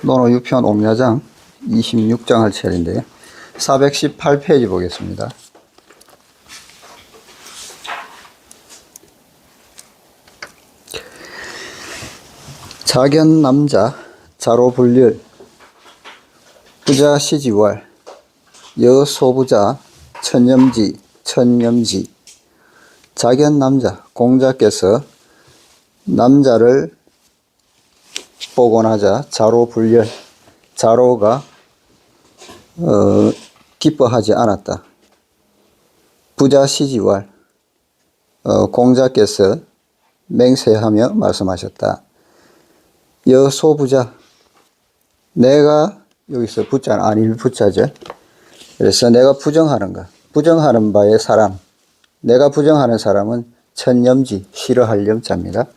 논어 6편 옥야장 26장 할 차례인데요. 418페이지 보겠습니다. 자견 남자, 자로 불렬, 부자 시지왈, 여 소부자, 천염지, 천염지. 자견 남자, 공자께서 남자를 복원하자 자로 불렬, 자로가 기뻐하지 않았다. 부자 시지왈, 공자께서 맹세하며 말씀하셨다. 여 소부자, 내가 여기서 부자는 아닐 부자죠. 그래서 내가 부정하는가, 부정하는 바의 사람, 내가 부정하는 사람은 천염지, 싫어할 염자입니다.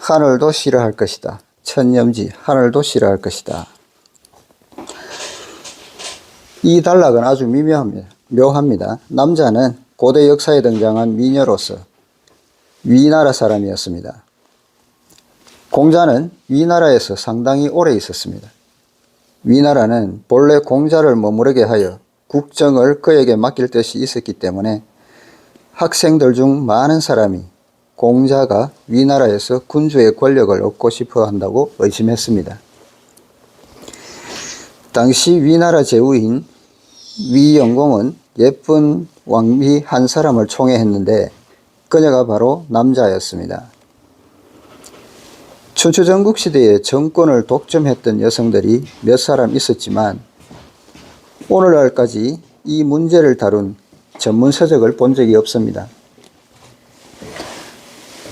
하늘도 싫어할 것이다. 천염지, 하늘도 싫어할 것이다. 이 단락은 아주 묘합니다. 남자는 고대 역사에 등장한 미녀로서 위나라 사람이었습니다. 공자는 위나라에서 상당히 오래 있었습니다. 위나라는 본래 공자를 머무르게 하여 국정을 그에게 맡길 뜻이 있었기 때문에 학생들 중 많은 사람이 공자가 위나라에서 군주의 권력을 얻고 싶어 한다고 의심했습니다. 당시 위나라 제후인 위영공은 예쁜 왕비 한 사람을 총애했는데 그녀가 바로 남자였습니다. 춘추전국 시대에 정권을 독점했던 여성들이 몇 사람 있었지만 오늘날까지 이 문제를 다룬 전문 서적을 본 적이 없습니다.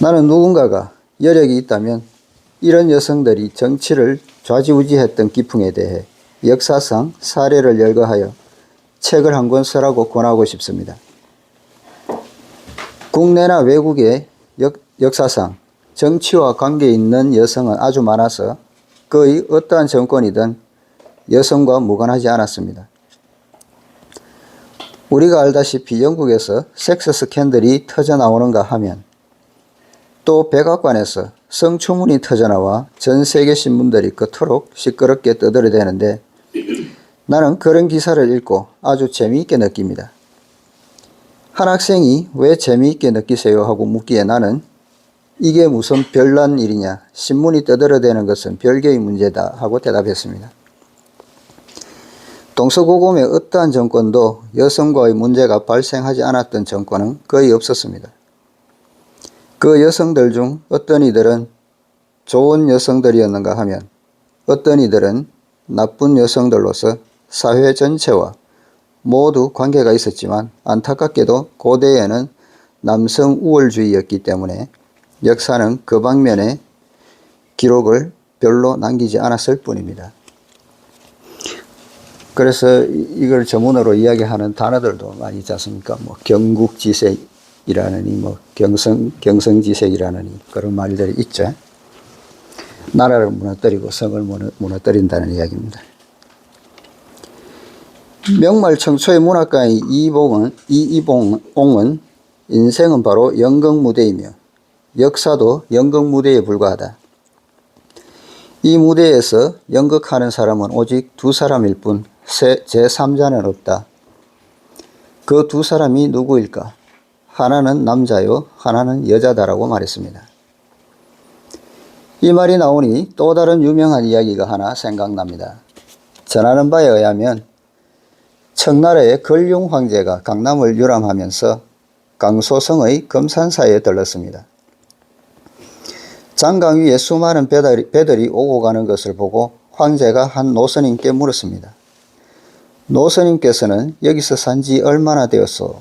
나는 누군가가 여력이 있다면 이런 여성들이 정치를 좌지우지했던 기풍에 대해 역사상 사례를 열거하여 책을 한 권 쓰라고 권하고 싶습니다. 국내나 외국의 역사상 정치와 관계 있는 여성은 아주 많아서 거의 어떠한 정권이든 여성과 무관하지 않았습니다. 우리가 알다시피 영국에서 섹스 스캔들이 터져나오는가 하면 또 백악관에서 성추문이 터져나와 전 세계 신문들이 그토록 시끄럽게 떠들어대는데 나는 그런 기사를 읽고 아주 재미있게 느낍니다. 한 학생이 왜 재미있게 느끼세요 하고 묻기에 나는 이게 무슨 별난 일이냐, 신문이 떠들어대는 것은 별개의 문제다 하고 대답했습니다. 동서고금의 어떠한 정권도 여성과의 문제가 발생하지 않았던 정권은 거의 없었습니다. 그 여성들 중 어떤 이들은 좋은 여성들이었는가 하면 어떤 이들은 나쁜 여성들로서 사회 전체와 모두 관계가 있었지만 안타깝게도 고대에는 남성 우월주의였기 때문에 역사는 그 방면의 기록을 별로 남기지 않았을 뿐입니다. 그래서 이걸 전문으로 이야기하는 단어들도 많이 있지 않습니까? 뭐 경국지색이라느니 뭐 경성지색이라느니 그런 말들이 있죠. 나라를 무너뜨리고 성을 무너뜨린다는 이야기입니다. 명말청초의 문학가인 이봉은 인생은 바로 연극무대이며 역사도 연극무대에 불과하다. 이 무대에서 연극하는 사람은 오직 두 사람일 뿐 제3자는 없다. 그 두 사람이 누구일까? 하나는 남자요, 하나는 여자다라고 말했습니다. 이 말이 나오니 또 다른 유명한 이야기가 하나 생각납니다. 전하는 바에 의하면 청나라의 걸륭 황제가 강남을 유람하면서 강소성의 금산사에 들렀습니다. 장강 위에 수많은 배들이 오고 가는 것을 보고 황제가 한 노선님께 물었습니다. 노선님께서는 여기서 산 지 얼마나 되었소?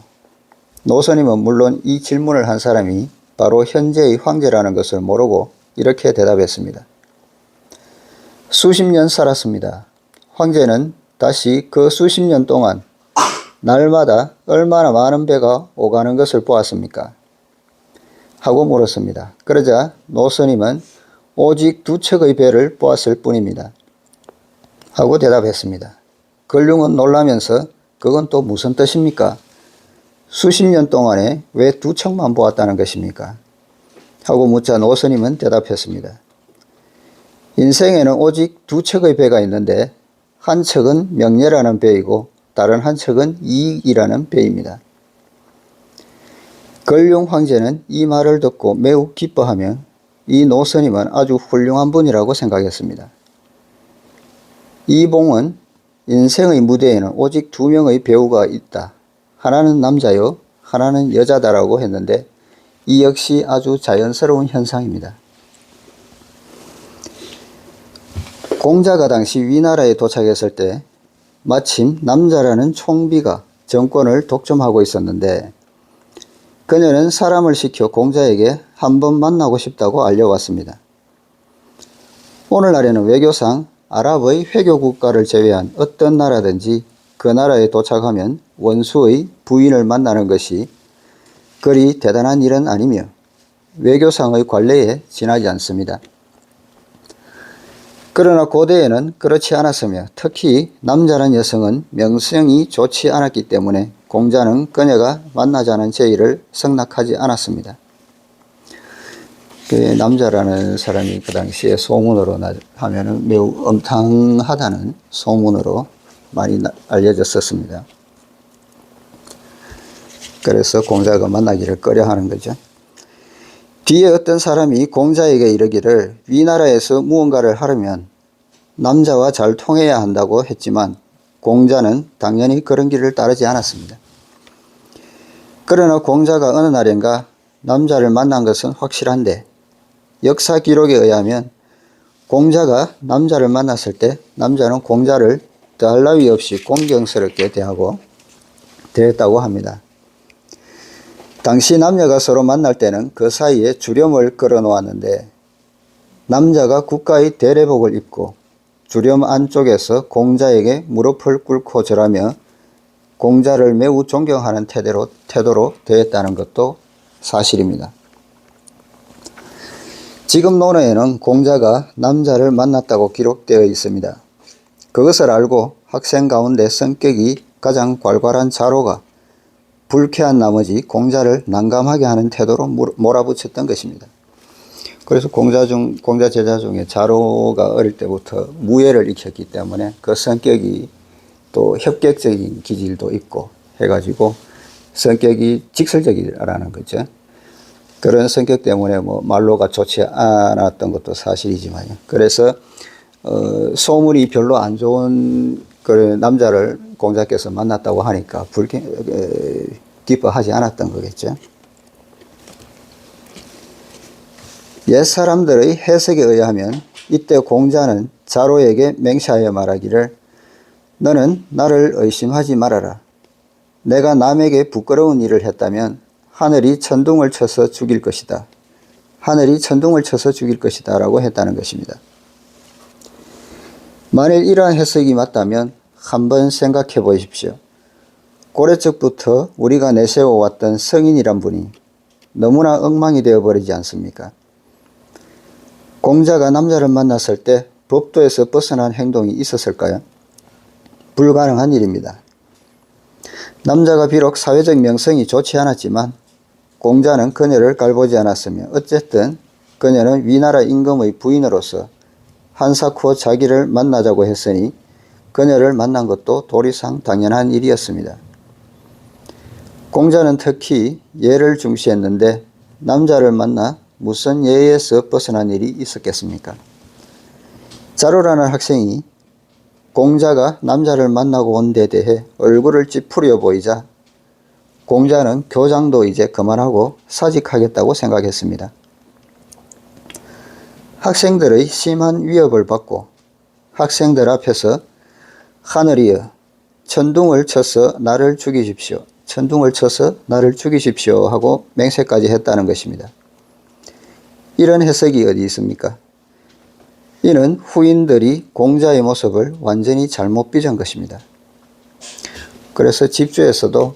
노선님은 물론 이 질문을 한 사람이 바로 현재의 황제라는 것을 모르고 이렇게 대답했습니다. 수십 년 살았습니다. 황제는 다시 그 수십 년 동안 날마다 얼마나 많은 배가 오가는 것을 보았습니까? 하고 물었습니다. 그러자 노선님은 오직 두 척의 배를 보았을 뿐입니다. 하고 대답했습니다. 걸륭은 놀라면서 그건 또 무슨 뜻입니까? 수십 년 동안에 왜 두 척만 보았다는 것입니까? 하고 묻자 노선님은 대답했습니다. 인생에는 오직 두 척의 배가 있는데 한 척은 명예라는 배이고 다른 한 척은 이익이라는 배입니다. 걸룡 황제는 이 말을 듣고 매우 기뻐하며 이 노스님은 아주 훌륭한 분이라고 생각했습니다. 이봉은 인생의 무대에는 오직 두 명의 배우가 있다. 하나는 남자요, 하나는 여자다라고 했는데 이 역시 아주 자연스러운 현상입니다. 공자가 당시 위나라에 도착했을 때 마침 남자라는 총비가 정권을 독점하고 있었는데 그녀는 사람을 시켜 공자에게 한번 만나고 싶다고 알려왔습니다. 오늘날에는 외교상 아랍의 회교 국가를 제외한 어떤 나라든지 그 나라에 도착하면 원수의 부인을 만나는 것이 그리 대단한 일은 아니며 외교상의 관례에 지나지 않습니다. 그러나 고대에는 그렇지 않았으며 특히 남자란 여성은 명성이 좋지 않았기 때문에 공자는 그녀가 만나자는 제의를 승낙하지 않았습니다. 남자라는 사람이 그 당시에 소문으로 하면은 매우 엄탕하다는 소문으로 많이 알려졌었습니다. 그래서 공자가 만나기를 꺼려하는 거죠. 뒤에 어떤 사람이 공자에게 이르기를 위나라에서 무언가를 하려면 남자와 잘 통해야 한다고 했지만 공자는 당연히 그런 길을 따르지 않았습니다. 그러나 공자가 어느 날인가 남자를 만난 것은 확실한데 역사 기록에 의하면 공자가 남자를 만났을 때 남자는 공자를 더할 나위 없이 공경스럽게 대했다고 합니다. 당시 남녀가 서로 만날 때는 그 사이에 주렴을 걸어 놓았는데 남자가 국가의 대례복을 입고 주렴 안쪽에서 공자에게 무릎을 꿇고 절하며 공자를 매우 존경하는 태도로 대했다는 것도 사실입니다. 지금 논어에는 공자가 남자를 만났다고 기록되어 있습니다. 그것을 알고 학생 가운데 성격이 가장 괄괄한 자로가 불쾌한 나머지 공자를 난감하게 하는 태도로 몰아붙였던 것입니다. 그래서 공자 제자 중에 자로가 어릴 때부터 무예를 익혔기 때문에 그 성격이 또 협격적인 기질도 있고 해가지고 성격이 직설적이라는 거죠. 그런 성격 때문에 말로가 좋지 않았던 것도 사실이지만요. 그래서 소문이 별로 안 좋은 그 남자를 공자께서 만났다고 하니까 기뻐하지 않았던 거겠죠. 옛 사람들의 해석에 의하면 이때 공자는 자로에게 맹세하여 말하기를 너는 나를 의심하지 말아라. 내가 남에게 부끄러운 일을 했다면 하늘이 천둥을 쳐서 죽일 것이다. 하늘이 천둥을 쳐서 죽일 것이다 라고 했다는 것입니다. 만일 이러한 해석이 맞다면 한번 생각해 보십시오. 고려적부터 우리가 내세워왔던 성인이란 분이 너무나 엉망이 되어버리지 않습니까? 공자가 남자를 만났을 때 법도에서 벗어난 행동이 있었을까요? 불가능한 일입니다. 남자가 비록 사회적 명성이 좋지 않았지만 공자는 그녀를 깔보지 않았으며 어쨌든 그녀는 위나라 임금의 부인으로서 한사코 자기를 만나자고 했으니 그녀를 만난 것도 도리상 당연한 일이었습니다. 공자는 특히 예를 중시했는데 남자를 만나 무슨 예에서 벗어난 일이 있었겠습니까? 자로라는 학생이 공자가 남자를 만나고 온 데 대해 얼굴을 찌푸려 보이자 공자는 교장도 이제 그만하고 사직하겠다고 생각했습니다. 학생들의 심한 위협을 받고 학생들 앞에서 하늘이여 천둥을 쳐서 나를 죽이십시오. 천둥을 쳐서 나를 죽이십시오 하고 맹세까지 했다는 것입니다. 이런 해석이 어디 있습니까? 이는 후인들이 공자의 모습을 완전히 잘못 빚은 것입니다. 그래서 집주에서도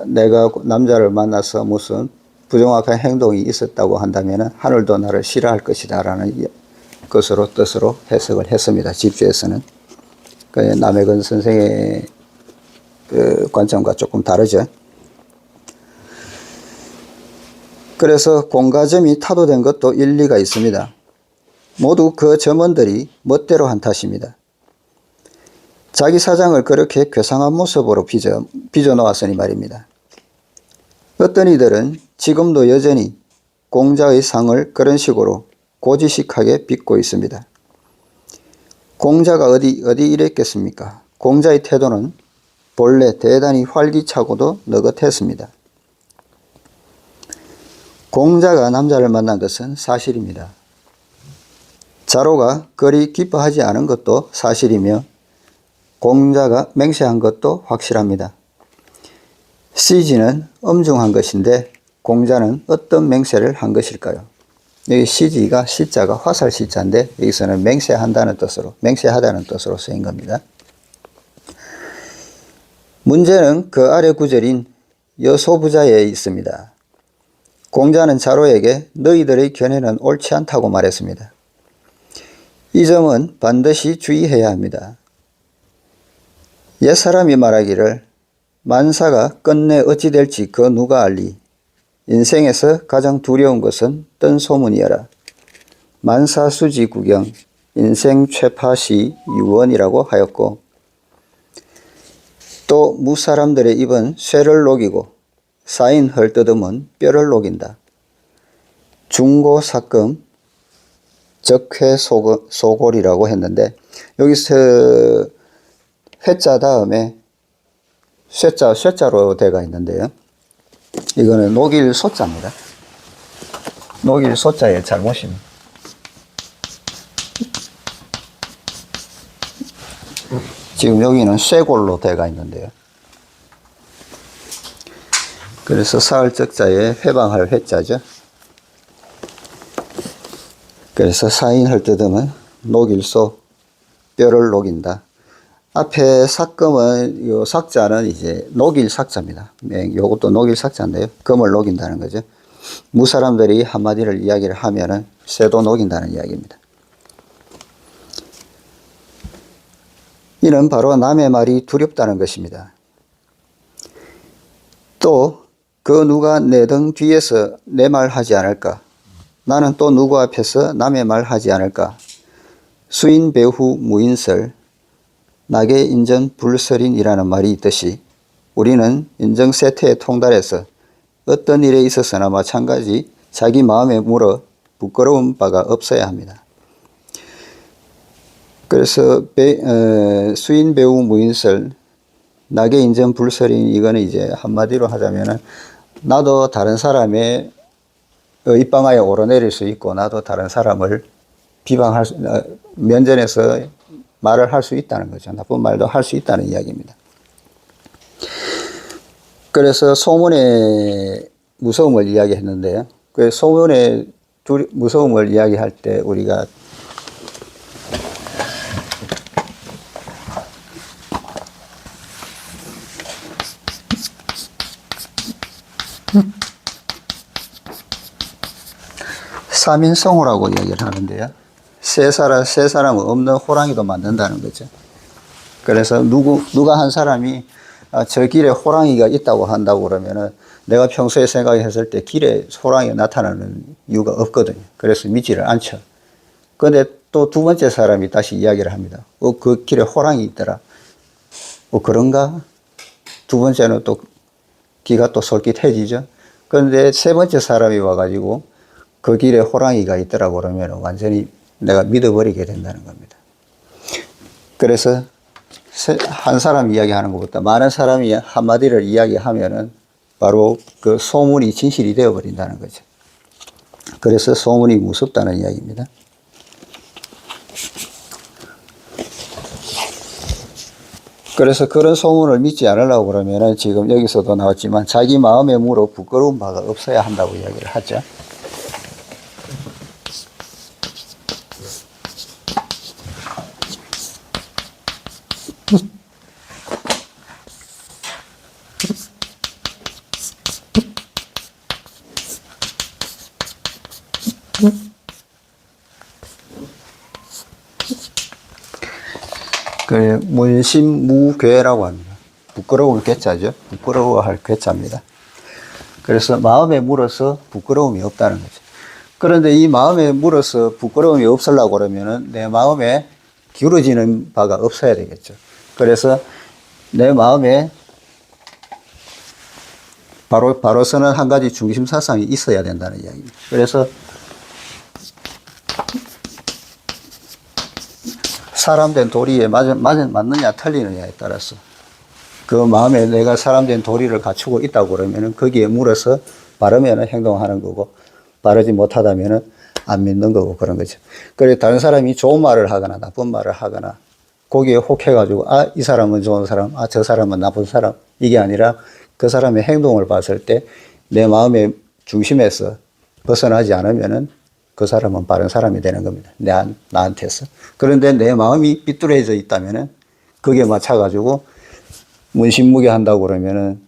내가 남자를 만나서 무슨 부정확한 행동이 있었다고 한다면 하늘도 나를 싫어할 것이다 라는 것으로 뜻으로 해석을 했습니다. 집주에서는. 남해근 선생의 그 관점과 조금 다르죠. 그래서 공가점이 타도된 것도 일리가 있습니다. 모두 그 점원들이 멋대로 한 탓입니다. 자기 사장을 그렇게 괴상한 모습으로 빚어 놓았으니 말입니다. 어떤 이들은 지금도 여전히 공자의 상을 그런 식으로 고지식하게 빚고 있습니다. 공자가 어디 이랬겠습니까? 공자의 태도는 본래 대단히 활기차고도 느긋했습니다. 공자가 남자를 만난 것은 사실입니다. 자로가 그리 기뻐하지 않은 것도 사실이며 공자가 맹세한 것도 확실합니다. 시지는 엄중한 것인데 공자는 어떤 맹세를 한 것일까요? 여기 시지가 시자가 화살 시자인데 여기서는 맹세하다는 뜻으로 쓰인 겁니다. 문제는 그 아래 구절인 여소부자에 있습니다. 공자는 자로에게 너희들의 견해는 옳지 않다고 말했습니다. 이 점은 반드시 주의해야 합니다. 옛사람이 말하기를 만사가 끝내 어찌 될지 그 누가 알리. 인생에서 가장 두려운 것은 뜬 소문이여라. 만사수지 구경, 인생 최파시 유언이라고 하였고, 또 무사람들의 입은 쇠를 녹이고 쌓인 헐뜯음은 뼈를 녹인다. 중고삭금, 적회소골이라고 했는데 여기서 회자 다음에 쇠자로 되어 있는데요. 이거는 녹일 소자입니다. 녹일 소자의 잘못입니다. 지금 여기는 쇠골로 되어 있는데요. 그래서 사흘적자에 회방할 회자죠. 그래서 사인 헐뜯음은 녹일소, 뼈를 녹인다. 앞에 삭금은, 요 삭자는 이제 녹일 삭자입니다. 요것도 녹일 삭자인데요. 금을 녹인다는 거죠. 무사람들이 한마디를 이야기를 하면은 쇠도 녹인다는 이야기입니다. 이는 바로 남의 말이 두렵다는 것입니다. 또 그 누가 내 등 뒤에서 내 말 하지 않을까? 나는 또 누구 앞에서 남의 말 하지 않을까? 수인 배후 무인설, 낙의 인전 불설인이라는 말이 있듯이 우리는 인정세태에 통달해서 어떤 일에 있어서나 마찬가지 자기 마음에 물어 부끄러운 바가 없어야 합니다. 그래서 수인 배후 무인설, 낙의 인전 불설인, 이거는 이제 한마디로 하자면은 나도 다른 사람의 입방아에 오르내릴 수 있고 나도 다른 사람을 면전에서 말을 할 수 있다는 거죠. 나쁜 말도 할 수 있다는 이야기입니다. 그래서 소문의 무서움을 이야기했는데요. 그 소문의 무서움을 이야기할 때 우리가 사민성호라고 이야기를 하는데요. 세 사람은 없는 호랑이도 만든다는 거죠. 그래서 누가 한 사람이 저 길에 호랑이가 있다고 한다고 그러면은 내가 평소에 생각했을 때 길에 호랑이가 나타나는 이유가 없거든요. 그래서 믿지를 않죠. 그런데 또 두 번째 사람이 다시 이야기를 합니다. 그 길에 호랑이 있더라. 그런가? 두 번째는 또 귀가 또 솔깃해지죠. 그런데 세 번째 사람이 와가지고 그 길에 호랑이가 있더라고 그러면 완전히 내가 믿어버리게 된다는 겁니다. 그래서 한 사람 이야기하는 것보다 많은 사람이 한마디를 이야기하면은 바로 그 소문이 진실이 되어버린다는 거죠. 그래서 소문이 무섭다는 이야기입니다. 그래서 그런 소문을 믿지 않으려고 그러면은 지금 여기서도 나왔지만 자기 마음에 물어 부끄러운 바가 없어야 한다고 이야기를 하죠. 그 문심무괴라고 합니다. 부끄러울 괴짜죠. 부끄러워할 괴짜입니다. 그래서 마음에 물어서 부끄러움이 없다는 거죠. 그런데 이 마음에 물어서 부끄러움이 없으려고 그러면은 내 마음에 기울어지는 바가 없어야 되겠죠. 그래서 내 마음에 바로 서는 한 가지 중심 사상이 있어야 된다는 이야기입니다. 그래서 사람 된 도리에 맞느냐 틀리느냐에 따라서 그 마음에 내가 사람 된 도리를 갖추고 있다고 그러면은 거기에 물어서 바르면은 행동하는 거고, 바르지 못하다면은 안 믿는 거고, 그런 거죠. 그래 다른 사람이 좋은 말을 하거나 나쁜 말을 하거나 거기에 혹해가지고 이 사람은 좋은 사람, 저 사람은 나쁜 사람, 이게 아니라 그 사람의 행동을 봤을 때 내 마음의 중심에서 벗어나지 않으면은 그 사람은 바른 사람이 되는 겁니다. 나한테서. 그런데 내 마음이 삐뚤어져 있다면은 그게 맞춰가지고 문신무게 한다고 그러면은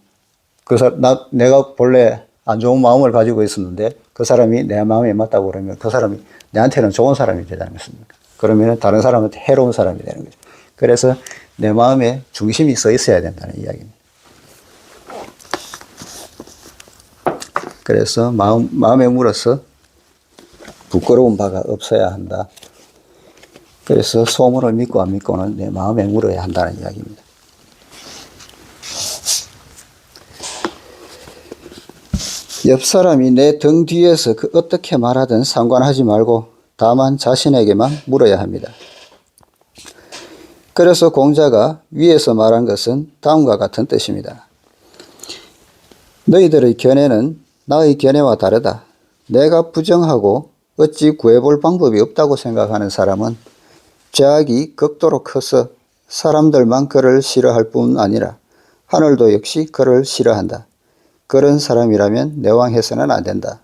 내가 본래 안 좋은 마음을 가지고 있었는데 그 사람이 내 마음에 맞다고 그러면 그 사람이 내한테는 좋은 사람이 되지 않겠습니까? 그러면은 다른 사람한테 해로운 사람이 되는 거죠. 그래서 내 마음에 중심이 서 있어야 된다는 이야기입니다. 그래서 마음에 물어서 부끄러운 바가 없어야 한다. 그래서 소문을 믿고 안 믿고는 내 마음에 물어야 한다는 이야기입니다. 옆 사람이 내 등 뒤에서 어떻게 말하든 상관하지 말고 다만 자신에게만 물어야 합니다. 그래서 공자가 위에서 말한 것은 다음과 같은 뜻입니다. 너희들의 견해는 나의 견해와 다르다. 내가 부정하고 어찌 구해볼 방법이 없다고 생각하는 사람은 죄악이 극도로 커서 사람들만 그를 싫어할 뿐 아니라 하늘도 역시 그를 싫어한다. 그런 사람이라면 내왕해서는 안 된다.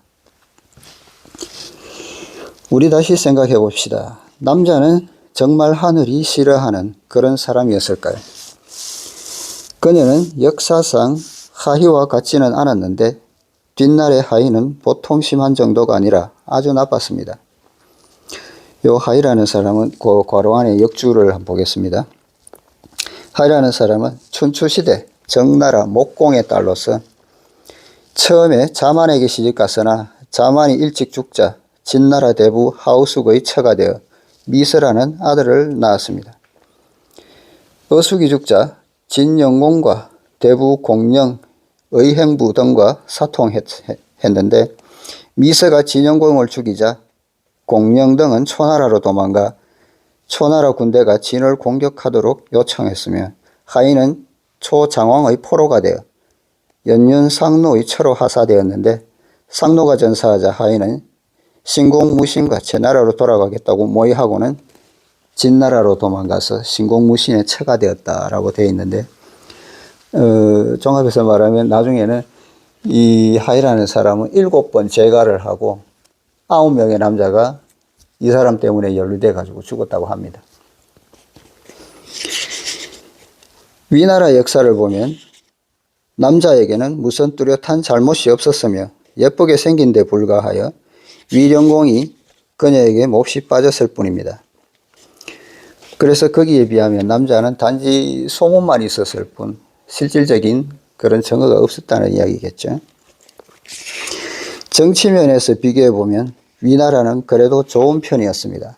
우리 다시 생각해 봅시다. 남자는 정말 하늘이 싫어하는 그런 사람이었을까요? 그녀는 역사상 하희와 같지는 않았는데 뒷날의 하희는 보통 심한 정도가 아니라 아주 나빴습니다. 요 하희라는 사람은 그 괄호 안에 역주를 한번 보겠습니다. 하희라는 사람은 춘추시대 정나라 목공의 딸로서 처음에 자만에게 시집갔으나 자만이 일찍 죽자 진나라 대부 하우숙의 처가 되어 미서라는 아들을 낳았습니다. 어숙이 죽자 진영공과 대부 공령, 의행부 등과 사통했는데 미서가 진영공을 죽이자 공령 등은 초나라로 도망가 초나라 군대가 진을 공격하도록 요청했으며 하희는 초장왕의 포로가 되어 연륜 상노의 처로 하사되었는데 상노가 전사하자 하희는 신공무신과 제나라로 돌아가겠다고 모의하고는 진나라로 도망가서 신공무신의 처가 되었다라고 되어 있는데 종합해서 말하면 나중에는 이 하희라는 사람은 7번 재가를 하고 9명의 남자가 이 사람 때문에 연루돼 가지고 죽었다고 합니다. 위나라 역사를 보면 남자에게는 무슨 뚜렷한 잘못이 없었으며 예쁘게 생긴 데 불과하여 위령공이 그녀에게 몹시 빠졌을 뿐입니다. 그래서 거기에 비하면 남자는 단지 소문만 있었을 뿐 실질적인 그런 증거가 없었다는 이야기겠죠. 정치면에서 비교해 보면 위나라는 그래도 좋은 편이었습니다.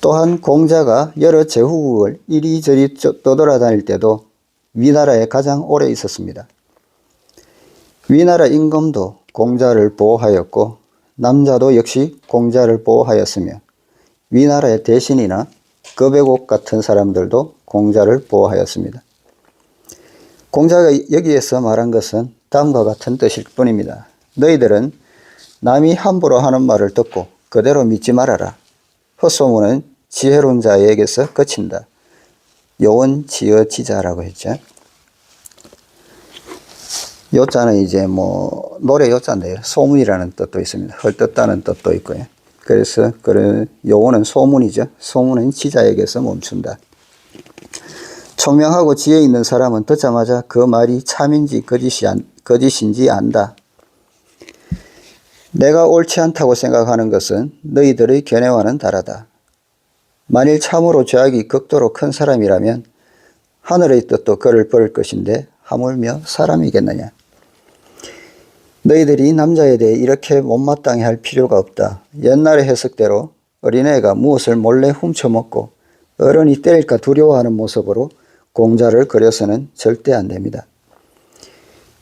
또한 공자가 여러 제후국을 이리저리 떠돌아다닐 때도 위나라에 가장 오래 있었습니다. 위나라 임금도 공자를 보호하였고 남자도 역시 공자를 보호하였으며 위나라의 대신이나 거백옥 같은 사람들도 공자를 보호하였습니다. 공자가 여기에서 말한 것은 다음과 같은 뜻일 뿐입니다. 너희들은 남이 함부로 하는 말을 듣고 그대로 믿지 말아라. 헛소문은 지혜로운 자에게서 그친다. 요원 지어지자라고 했죠. 요자는 이제 노래 요자인데요. 소문이라는 뜻도 있습니다. 헐뜯다는 뜻도 있고요. 그래서 요원은 소문이죠. 소문은 지자에게서 멈춘다. 총명하고 지혜 있는 사람은 듣자마자 그 말이 참인지 거짓인지 안다. 내가 옳지 않다고 생각하는 것은 너희들의 견해와는 다르다. 만일 참으로 죄악이 극도로 큰 사람이라면 하늘의 뜻도 그를 버릴 것인데 하물며 사람이겠느냐. 너희들이 남자에 대해 이렇게 못마땅해 할 필요가 없다. 옛날의 해석대로 어린애가 무엇을 몰래 훔쳐먹고 어른이 때릴까 두려워하는 모습으로 공자를 그려서는 절대 안 됩니다.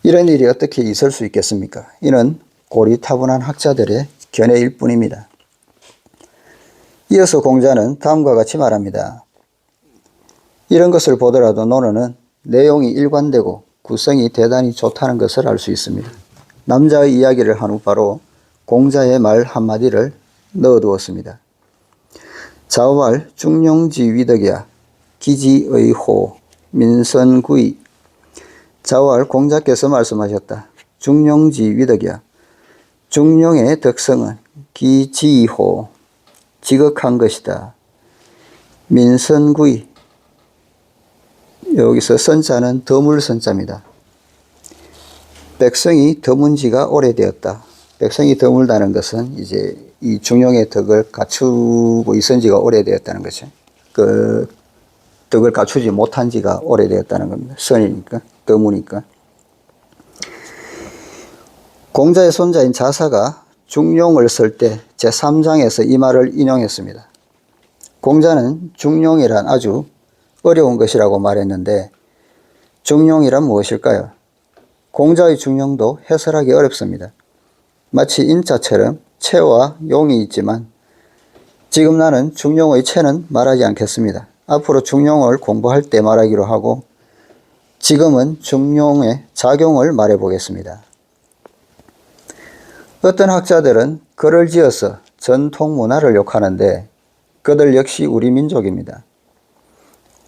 이런 일이 어떻게 있을 수 있겠습니까? 이는 고리타분한 학자들의 견해일 뿐입니다. 이어서 공자는 다음과 같이 말합니다. 이런 것을 보더라도 논어는 내용이 일관되고 구성이 대단히 좋다는 것을 알 수 있습니다. 남자의 이야기를 한 후 바로 공자의 말 한마디를 넣어두었습니다. 자왈 중용지 위덕이야 기지의호 민선구이. 자왈 공자께서 말씀하셨다. 중용지 위덕이야. 중용의 덕성은 기지호 지극한 것이다. 민선구이. 여기서 선자는 드물선자입니다. 백성이 드문 지가 오래되었다. 백성이 드물다는 것은 이제 이 중용의 덕을 갖추고 있은 지가 오래되었다는 거죠. 그 덕을 갖추지 못한 지가 오래되었다는 겁니다. 선이니까, 드무니까. 공자의 손자인 자사가 중용을 쓸 때 제3장에서 이 말을 인용했습니다. 공자는 중용이란 아주 어려운 것이라고 말했는데 중용이란 무엇일까요? 공자의 중용도 해설하기 어렵습니다. 마치 인자처럼 체와 용이 있지만 지금 나는 중용의 체는 말하지 않겠습니다. 앞으로 중용을 공부할 때 말하기로 하고 지금은 중용의 작용을 말해 보겠습니다. 어떤 학자들은 글을 지어서 전통 문화를 욕하는데 그들 역시 우리 민족입니다.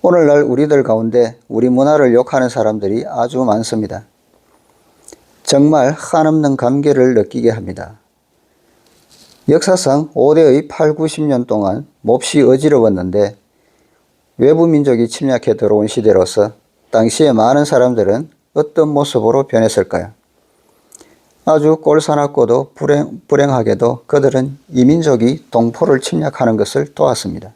오늘날 우리들 가운데 우리 문화를 욕하는 사람들이 아주 많습니다. 정말 한없는 감개를 느끼게 합니다. 역사상 5대의 8, 90년 동안 몹시 어지러웠는데 외부 민족이 침략해 들어온 시대로서 당시에 많은 사람들은 어떤 모습으로 변했을까요? 아주 꼴사납고도 불행하게도 그들은 이민족이 동포를 침략하는 것을 도왔습니다.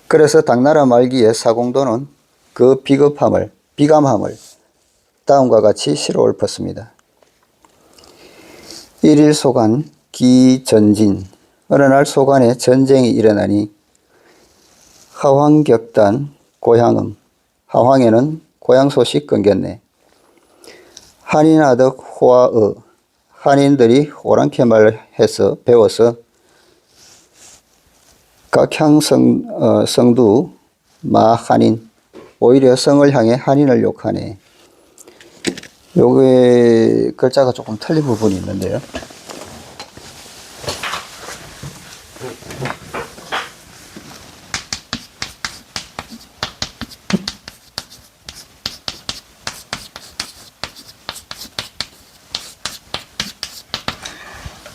그래서 당나라 말기에 사공도는 그 비감함을 다음과 같이 실어 읊었습니다. 일일 소관 기전진. 어느 날 소관에 전쟁이 일어나니 하황격단 고향음. 하황에는 고향 소식 끊겼네. 한인하덕 호화의. 한인들이 오랑캐 말을 해서 배워서 각향성두 마한인. 오히려 성을 향해 한인을 욕하네. 요게 글자가 조금 틀린 부분이 있는데요.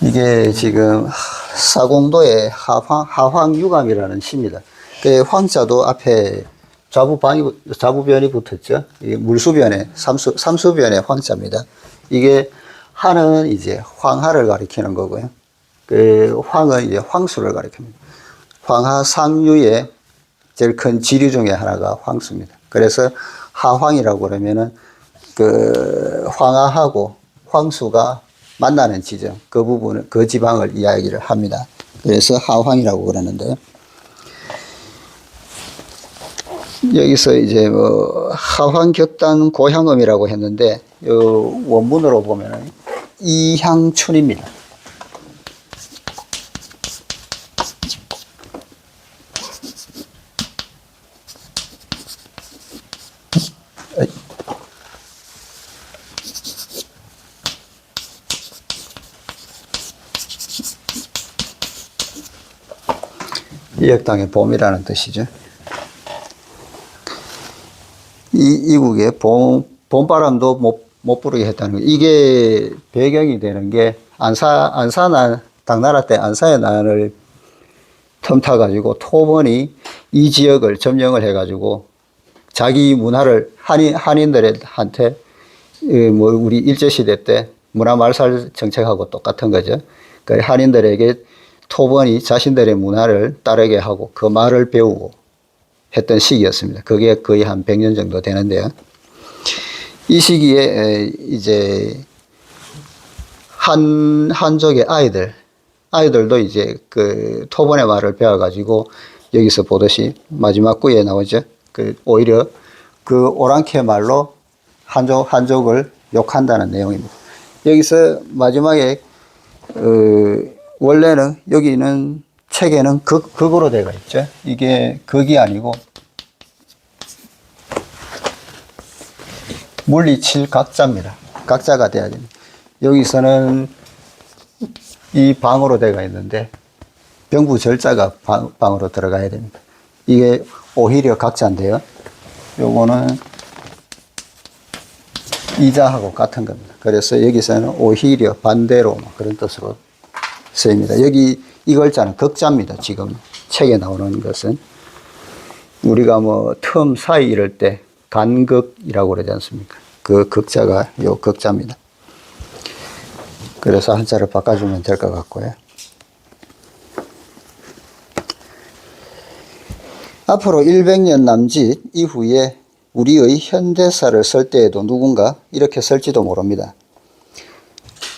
이게 지금 사공도의 하황유감이라는 시입니다. 그 황자도 앞에 좌부변이 붙었죠. 이게 물수변에, 삼수변에 황자입니다. 이게 하는 이제 황하를 가리키는 거고요. 그 황은 이제 황수를 가리킵니다. 황하 상류의 제일 큰 지류 중에 하나가 황수입니다. 그래서 하황이라고 그러면은 그 황하하고 황수가 만나는 지점, 그 부분을, 그 지방을 이야기를 합니다. 그래서 하황이라고 그러는데요. 여기서 이제 뭐 하황격단 고향음이라고 했는데 요 원문으로 보면은 이향춘입니다. 이역당의 봄이라는 뜻이죠. 이국에 봄바람도 못 부르게 했다는 거예요. 이게 배경이 되는 게 안사난, 당나라 때 안사의 난을 틈타가지고 토번이 이 지역을 점령을 해가지고 자기 문화를 한인들한테 뭐 우리 일제시대 때 문화말살 정책하고 똑같은 거죠. 그 한인들에게 토번이 자신들의 문화를 따르게 하고 그 말을 배우고 했던 시기였습니다. 그게 거의 한 100년 정도 되는데요. 이 시기에 이제 한족의 아이들도 이제 그 토본의 말을 배워가지고 여기서 보듯이 마지막 구에 나오죠. 그 오히려 그 오랑캐 말로 한족을 욕한다는 내용입니다. 여기서 마지막에 원래는 여기는 책에는 극으로 되어 있죠. 이게 극이 아니고 물리칠 각자입니다. 각자가 돼야 됩니다. 여기서는 이 방으로 되어 있는데 병부 절자가 방으로 들어가야 됩니다. 이게 오히려 각자인데요. 요거는 이자하고 같은 겁니다. 그래서 여기서는 오히려 반대로 그런 뜻으로 쓰입니다. 여기 이 글자는 극자입니다. 지금 책에 나오는 것은 우리가 뭐 틈 사이 이럴 때 간극이라고 그러지 않습니까? 그 극자가 요 극자입니다. 그래서 한자를 바꿔주면 될 것 같고요. 앞으로 100년 남짓 이후에 우리의 현대사를 쓸 때에도 누군가 이렇게 쓸지도 모릅니다.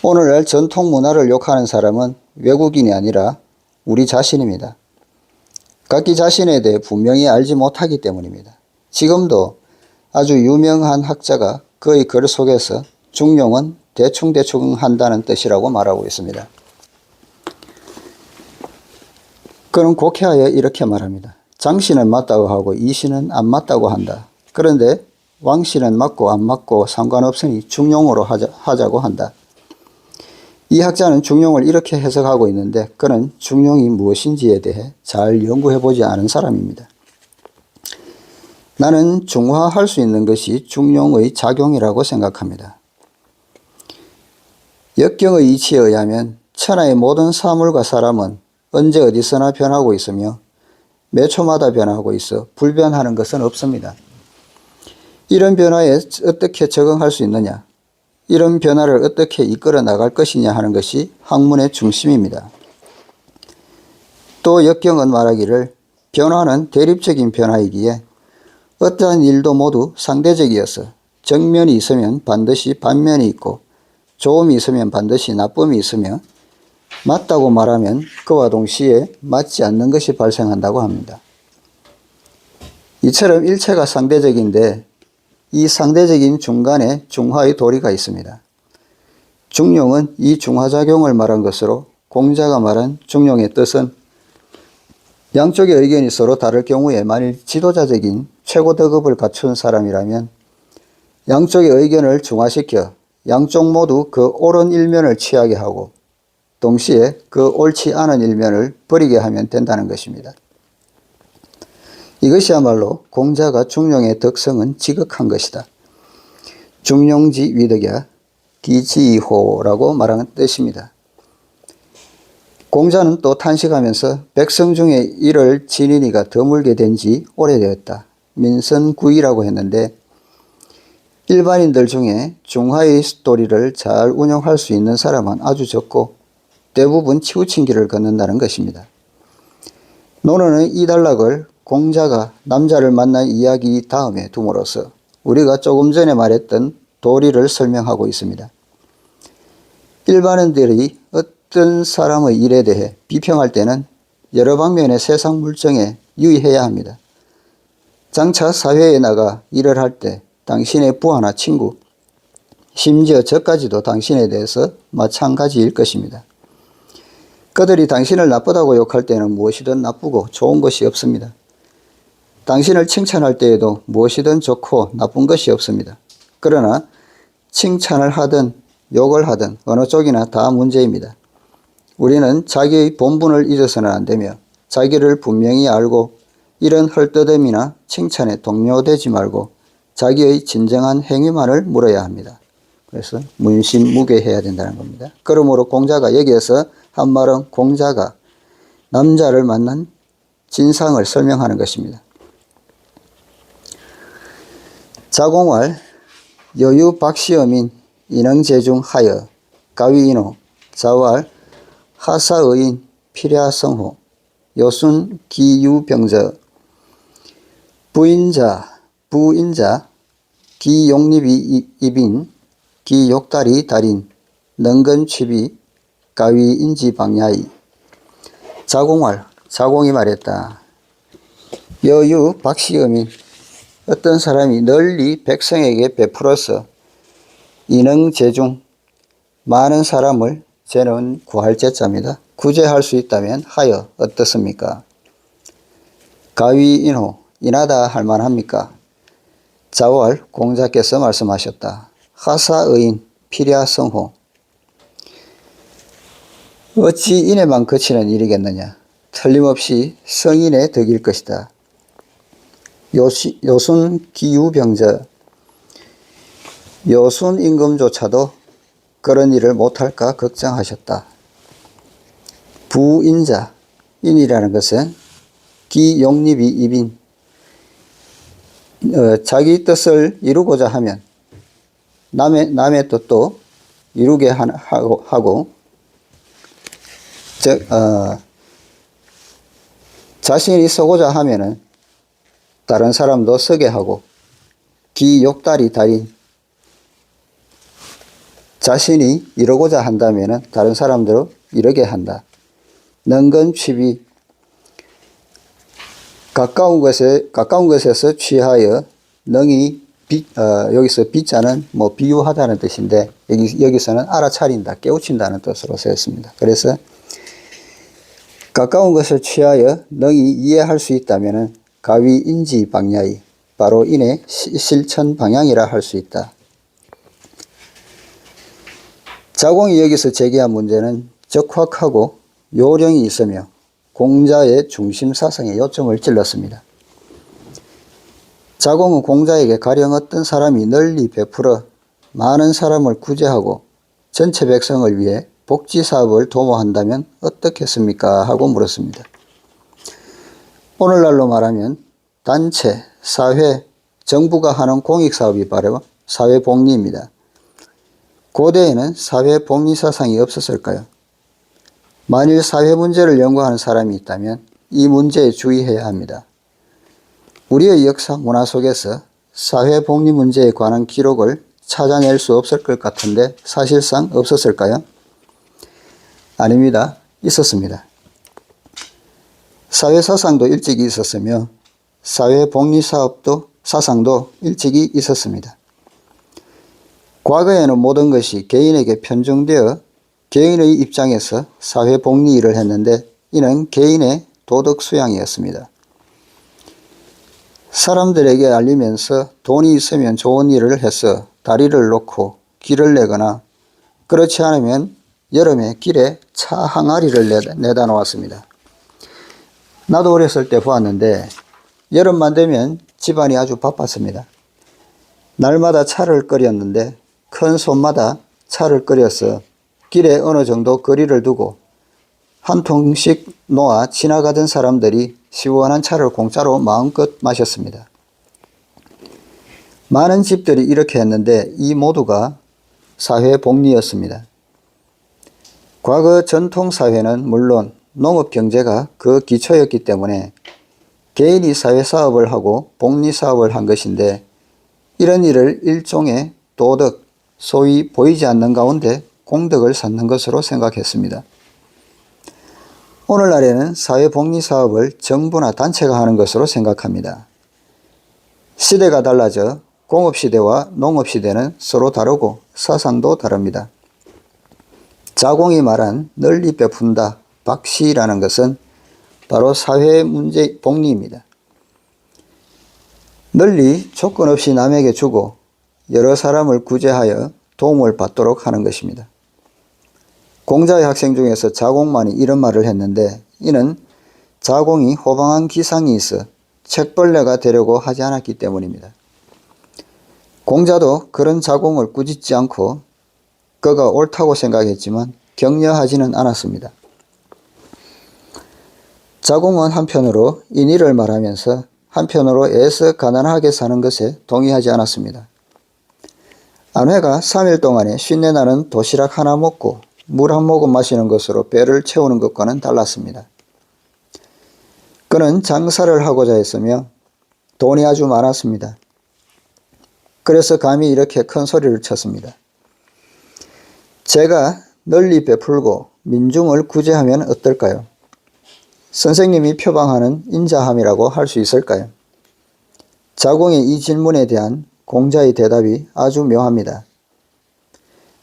오늘날 전통 문화를 욕하는 사람은 외국인이 아니라 우리 자신입니다. 각기 자신에 대해 분명히 알지 못하기 때문입니다. 지금도 아주 유명한 학자가 그의 글 속에서 중용은 대충대충 한다는 뜻이라고 말하고 있습니다. 그는 곡해하여 이렇게 말합니다. 장씨는 맞다고 하고 이씨는 안 맞다고 한다. 그런데 왕씨는 맞고 안 맞고 상관없으니 중용으로 하자고 한다. 이 학자는 중용을 이렇게 해석하고 있는데 그는 중용이 무엇인지에 대해 잘 연구해보지 않은 사람입니다. 나는 중화할 수 있는 것이 중용의 작용이라고 생각합니다. 역경의 이치에 의하면 천하의 모든 사물과 사람은 언제 어디서나 변하고 있으며 매 초마다 변하고 있어 불변하는 것은 없습니다. 이런 변화에 어떻게 적응할 수 있느냐, 이런 변화를 어떻게 이끌어 나갈 것이냐 하는 것이 학문의 중심입니다. 또 역경은 말하기를 변화는 대립적인 변화이기에 어떠한 일도 모두 상대적이어서 정면이 있으면 반드시 반면이 있고 좋음이 있으면 반드시 나쁨이 있으며 맞다고 말하면 그와 동시에 맞지 않는 것이 발생한다고 합니다. 이처럼 일체가 상대적인데 이 상대적인 중간에 중화의 도리가 있습니다. 중용은 이 중화작용을 말한 것으로 공자가 말한 중용의 뜻은 양쪽의 의견이 서로 다를 경우에 만일 지도자적인 최고 덕업을 갖춘 사람이라면 양쪽의 의견을 중화시켜 양쪽 모두 그 옳은 일면을 취하게 하고 동시에 그 옳지 않은 일면을 버리게 하면 된다는 것입니다. 이것이야말로 공자가 중용의 덕성은 지극한 것이다. 중용지 위덕야 기지호라고 말하는 뜻입니다. 공자는 또 탄식하면서 백성 중에 이를 지니니가 드물게 된 지 오래되었다. 민선구이라고 했는데 일반인들 중에 중화의 도리를 잘 운용할 수 있는 사람은 아주 적고 대부분 치우친 길을 걷는다는 것입니다. 논어는 이 단락을 공자가 남자를 만난 이야기 다음에 둠으로써 우리가 조금 전에 말했던 도리를 설명하고 있습니다. 일반인들이 어떤 사람의 일에 대해 비평할 때는 여러 방면의 세상 물정에 유의해야 합니다. 장차 사회에 나가 일을 할 때 당신의 부하나 친구, 심지어 저까지도 당신에 대해서 마찬가지일 것입니다. 그들이 당신을 나쁘다고 욕할 때는 무엇이든 나쁘고 좋은 것이 없습니다. 당신을 칭찬할 때에도 무엇이든 좋고 나쁜 것이 없습니다. 그러나 칭찬을 하든 욕을 하든 어느 쪽이나 다 문제입니다. 우리는 자기의 본분을 잊어서는 안 되며 자기를 분명히 알고 이런 헐뜯음이나 칭찬에 동요되지 말고 자기의 진정한 행위만을 물어야 합니다. 그래서 문심무괴해야 된다는 겁니다. 그러므로 공자가 여기에서 한 말은 공자가 남자를 만난 진상을 설명하는 것입니다. 자공왈 여유 박시어민 인흥제중하여 가위인호 자왈 하사의인 필야성호 요순 기유병저 부인자 기용립이 입인 기욕다리 달인 능근취비 가위인지방야이. 자공이 말했다. 여유 박시음인 어떤 사람이 널리 백성에게 베풀어서 인응제중 많은 사람을 죄는 구할 제자입니다. 구제할 수 있다면 하여 어떻습니까? 가위인호 인하다 할 만합니까? 자월 공자께서 말씀하셨다. 하사의인 필야성호. 어찌 인에만 그치는 일이겠느냐. 틀림없이 성인의 덕일 것이다. 요순 기유병저. 요순 임금조차도 그런 일을 못할까 걱정하셨다. 부인자. 인이라는 것은 기용립이 입인. 자기 뜻을 이루고자 하면 남의 뜻도 이루게 하고 즉 자신이 서고자 하면은 다른 사람도 서게 하고 기욕다리 달인. 자신이 이루고자 한다면은 다른 사람들도 이루게 한다. 능건취비 가까운 것에서 취하여 능히 여기서 비자는 비유하다는 뜻인데 여기서는 알아차린다, 깨우친다는 뜻으로 쓰였습니다. 그래서 가까운 것을 취하여 능히 이해할 수 있다면은 가위인지 방야이 바로 인의 실천 방향이라 할 수 있다. 자공이 여기서 제기한 문제는 적확하고 요령이 있으며 공자의 중심 사상에 요점을 찔렀습니다. 자공은 공자에게 가령 어떤 사람이 널리 베풀어 많은 사람을 구제하고 전체 백성을 위해 복지사업을 도모한다면 어떻겠습니까? 하고 물었습니다. 오늘날로 말하면 단체, 사회, 정부가 하는 공익사업이 바로 사회복리입니다. 고대에는 사회복리 사상이 없었을까요? 만일 사회 문제를 연구하는 사람이 있다면 이 문제에 주의해야 합니다. 우리의 역사 문화 속에서 사회복리 문제에 관한 기록을 찾아낼 수 없을 것 같은데 사실상 없었을까요? 아닙니다. 있었습니다. 사회사상도 일찍이 있었으며 사회복리사상도 일찍이 있었습니다. 과거에는 모든 것이 개인에게 편중되어 개인의 입장에서 사회복리 일을 했는데 이는 개인의 도덕 수양이었습니다. 사람들에게 알리면서 돈이 있으면 좋은 일을 해서 다리를 놓고 길을 내거나 그렇지 않으면 여름에 길에 차 항아리를 내다 놓았습니다. 나도 어렸을 때 보았는데 여름만 되면 집안이 아주 바빴습니다. 날마다 차를 끓였는데 큰 솥마다 차를 끓여서 길에 어느 정도 거리를 두고 한 통씩 놓아 지나가던 사람들이 시원한 차를 공짜로 마음껏 마셨습니다. 많은 집들이 이렇게 했는데 이 모두가 사회복리였습니다. 과거 전통사회는 물론 농업경제가 그 기초였기 때문에 개인이 사회사업을 하고 복리사업을 한 것인데 이런 일을 일종의 도덕, 소위 보이지 않는 가운데 공덕을 쌓는 것으로 생각했습니다. 오늘날에는 사회복리사업을 정부나 단체가 하는 것으로 생각합니다. 시대가 달라져 공업시대와 농업시대는 서로 다르고 사상도 다릅니다. 자공이 말한 널리 베푼다, 박시라는 것은 바로 사회문제 복리입니다. 널리 조건 없이 남에게 주고 여러 사람을 구제하여 도움을 받도록 하는 것입니다. 공자의 학생 중에서 자공만이 이런 말을 했는데 이는 자공이 호방한 기상이 있어 책벌레가 되려고 하지 않았기 때문입니다. 공자도 그런 자공을 꾸짖지 않고 그가 옳다고 생각했지만 격려하지는 않았습니다. 자공은 한편으로 인의를 말하면서 한편으로 애써 가난하게 사는 것에 동의하지 않았습니다. 아내가 3일 동안에 쉰내 나는 도시락 하나 먹고 물 한 모금 마시는 것으로 배를 채우는 것과는 달랐습니다. 그는 장사를 하고자 했으며 돈이 아주 많았습니다. 그래서 감히 이렇게 큰 소리를 쳤습니다. 제가 널리 베풀고 민중을 구제하면 어떨까요? 선생님이 표방하는 인자함이라고 할 수 있을까요? 자공의 이 질문에 대한 공자의 대답이 아주 묘합니다.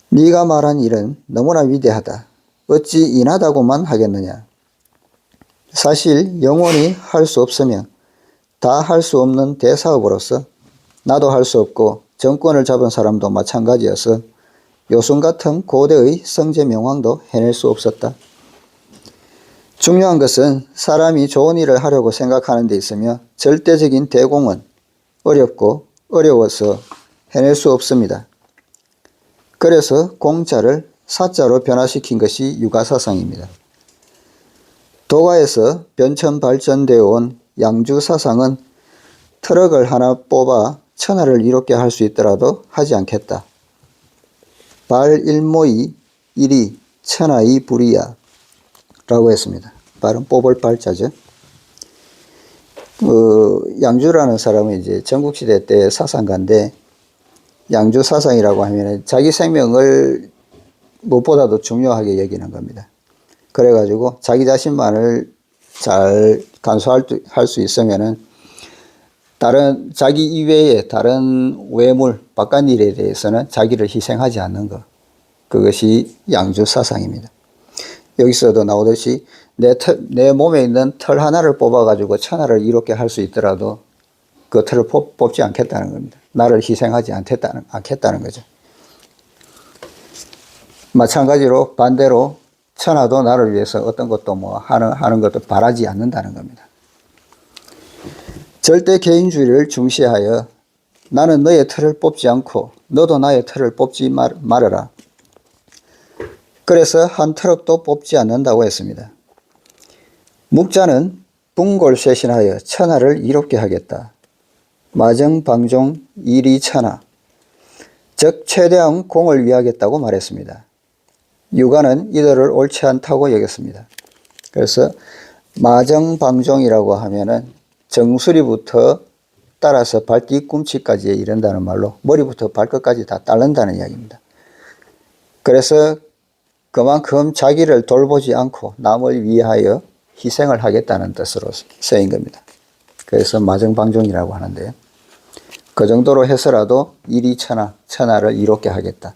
네가 말한 일은 너무나 위대하다. 어찌 인하다고만 하겠느냐. 사실 영원히 할 수 없으며 다 할 수 없는 대사업으로서 나도 할 수 없고 정권을 잡은 사람도 마찬가지여서 요순 같은 고대의 성제명왕도 해낼 수 없었다. 중요한 것은 사람이 좋은 일을 하려고 생각하는 데 있으며 절대적인 대공은 어렵고 어려워서 해낼 수 없습니다. 그래서 공자를 사자로 변화시킨 것이 유가사상입니다. 도가에서 변천발전되어 온 양주사상은 트럭을 하나 뽑아 천하를 이롭게 할 수 있더라도 하지 않겠다. 발일모이 일이 천하의 불이야 라고 했습니다. 발은 뽑을 발자죠. 양주라는 사람은 이제 전국시대 때 사상가인데, 양주 사상이라고 하면 자기 생명을 무엇보다도 중요하게 여기는 겁니다. 그래가지고 자기 자신만을 잘 간수할 수 있으면은 자기 이외의 다른 외물, 바깥 일에 대해서는 자기를 희생하지 않는 것. 그것이 양주 사상입니다. 여기서도 나오듯이 내 몸에 있는 털 하나를 뽑아가지고 천하를 이롭게 할 수 있더라도 그 털을 뽑지 않겠다는 겁니다. 나를 희생하지 않겠다는 거죠. 마찬가지로 반대로 천하도 나를 위해서 어떤 것도 하는 것도 바라지 않는다는 겁니다. 절대 개인주의를 중시하여 나는 너의 털을 뽑지 않고 너도 나의 털을 뽑지 말아라. 그래서 한 트럭도 뽑지 않는다고 했습니다. 묵자는 분골쇄신하여 천하를 이롭게 하겠다. 마정방종 이리천하, 즉 최대한 공을 위하겠다고 말했습니다. 유가는 이들을 옳지 않다고 여겼습니다. 그래서 마정방종이라고 하면은 정수리부터 따라서 발 뒤꿈치까지 이른다는 말로 머리부터 발끝까지 다 따른다는 이야기입니다. 그래서 그만큼 자기를 돌보지 않고 남을 위하여 희생을 하겠다는 뜻으로 쓰인 겁니다. 그래서 마정방종이라고 하는데요. 그 정도로 해서라도 천하를 이롭게 하겠다.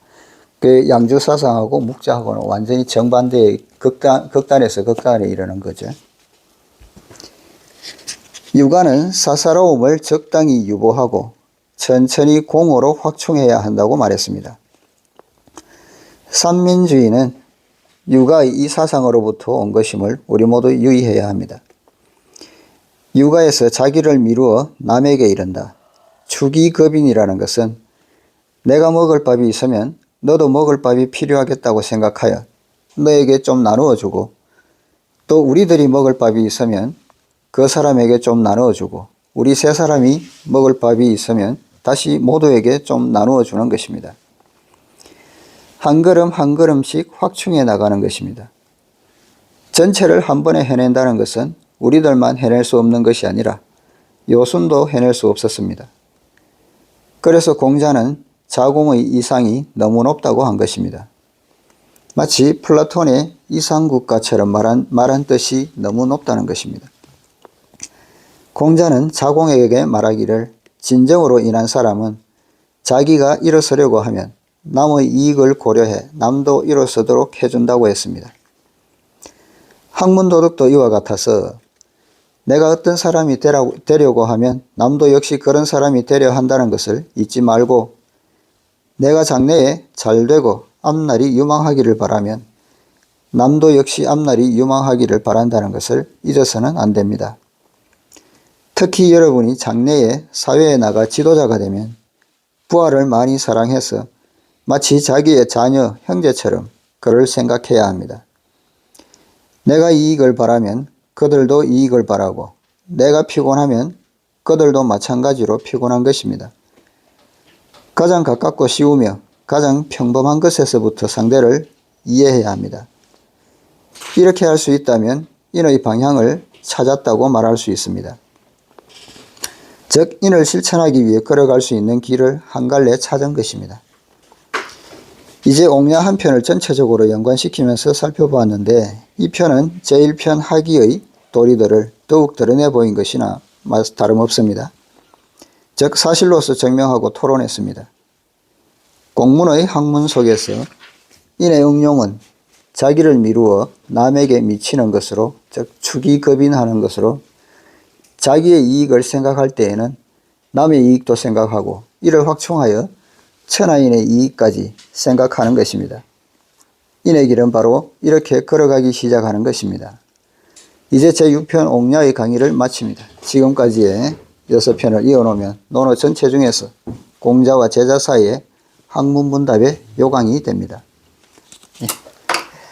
그 양주사상하고 묵자하고는 완전히 정반대의 극단에서 극단에 이르는 거죠. 유가는 사사로움을 적당히 유보하고 천천히 공으로 확충해야 한다고 말했습니다. 삼민주의는 유가의 이 사상으로부터 온 것임을 우리 모두 유의해야 합니다. 유가에서 자기를 미루어 남에게 이른다. 추기급인이라는 것은 내가 먹을 밥이 있으면 너도 먹을 밥이 필요하겠다고 생각하여 너에게 좀 나누어주고, 또 우리들이 먹을 밥이 있으면 그 사람에게 좀 나누어주고, 우리 세 사람이 먹을 밥이 있으면 다시 모두에게 좀 나누어주는 것입니다. 한 걸음 한 걸음씩 확충해 나가는 것입니다. 전체를 한 번에 해낸다는 것은 우리들만 해낼 수 없는 것이 아니라 요순도 해낼 수 없었습니다. 그래서 공자는 자공의 이상이 너무 높다고 한 것입니다. 마치 플라톤의 이상국가처럼 말한 뜻이 너무 높다는 것입니다. 공자는 자공에게 말하기를 진정으로 인한 사람은 자기가 일어서려고 하면 남의 이익을 고려해 남도 일어서도록 해준다고 했습니다. 학문도덕도 이와 같아서 내가 어떤 사람이 되려고 하면 남도 역시 그런 사람이 되려 한다는 것을 잊지 말고, 내가 장래에 잘되고 앞날이 유망하기를 바라면 남도 역시 앞날이 유망하기를 바란다는 것을 잊어서는 안 됩니다. 특히 여러분이 장래에 사회에 나가 지도자가 되면 부하를 많이 사랑해서 마치 자기의 자녀, 형제처럼 그를 생각해야 합니다. 내가 이익을 바라면 그들도 이익을 바라고, 내가 피곤하면 그들도 마찬가지로 피곤한 것입니다. 가장 가깝고 쉬우며 가장 평범한 것에서부터 상대를 이해해야 합니다. 이렇게 할 수 있다면 인의 방향을 찾았다고 말할 수 있습니다. 즉 인을 실천하기 위해 걸어갈 수 있는 길을 한 갈래 찾은 것입니다. 이제 옥냐 한 편을 전체적으로 연관시키면서 살펴보았는데 이 편은 제1편 하기의 도리들을 더욱 드러내 보인 것이나 다름없습니다. 즉 사실로서 증명하고 토론했습니다. 공문의 학문 속에서 인의 응용은 자기를 미루어 남에게 미치는 것으로, 즉 축의급인하는 것으로 자기의 이익을 생각할 때에는 남의 이익도 생각하고 이를 확충하여 천하인의 이익까지 생각하는 것입니다. 인의 길은 바로 이렇게 걸어가기 시작하는 것입니다. 이제 제6편 옥냐의 강의를 마칩니다. 지금까지의 6편을 이어놓으면 논어 전체 중에서 공자와 제자 사이의 학문문답의 요강이 됩니다. 네.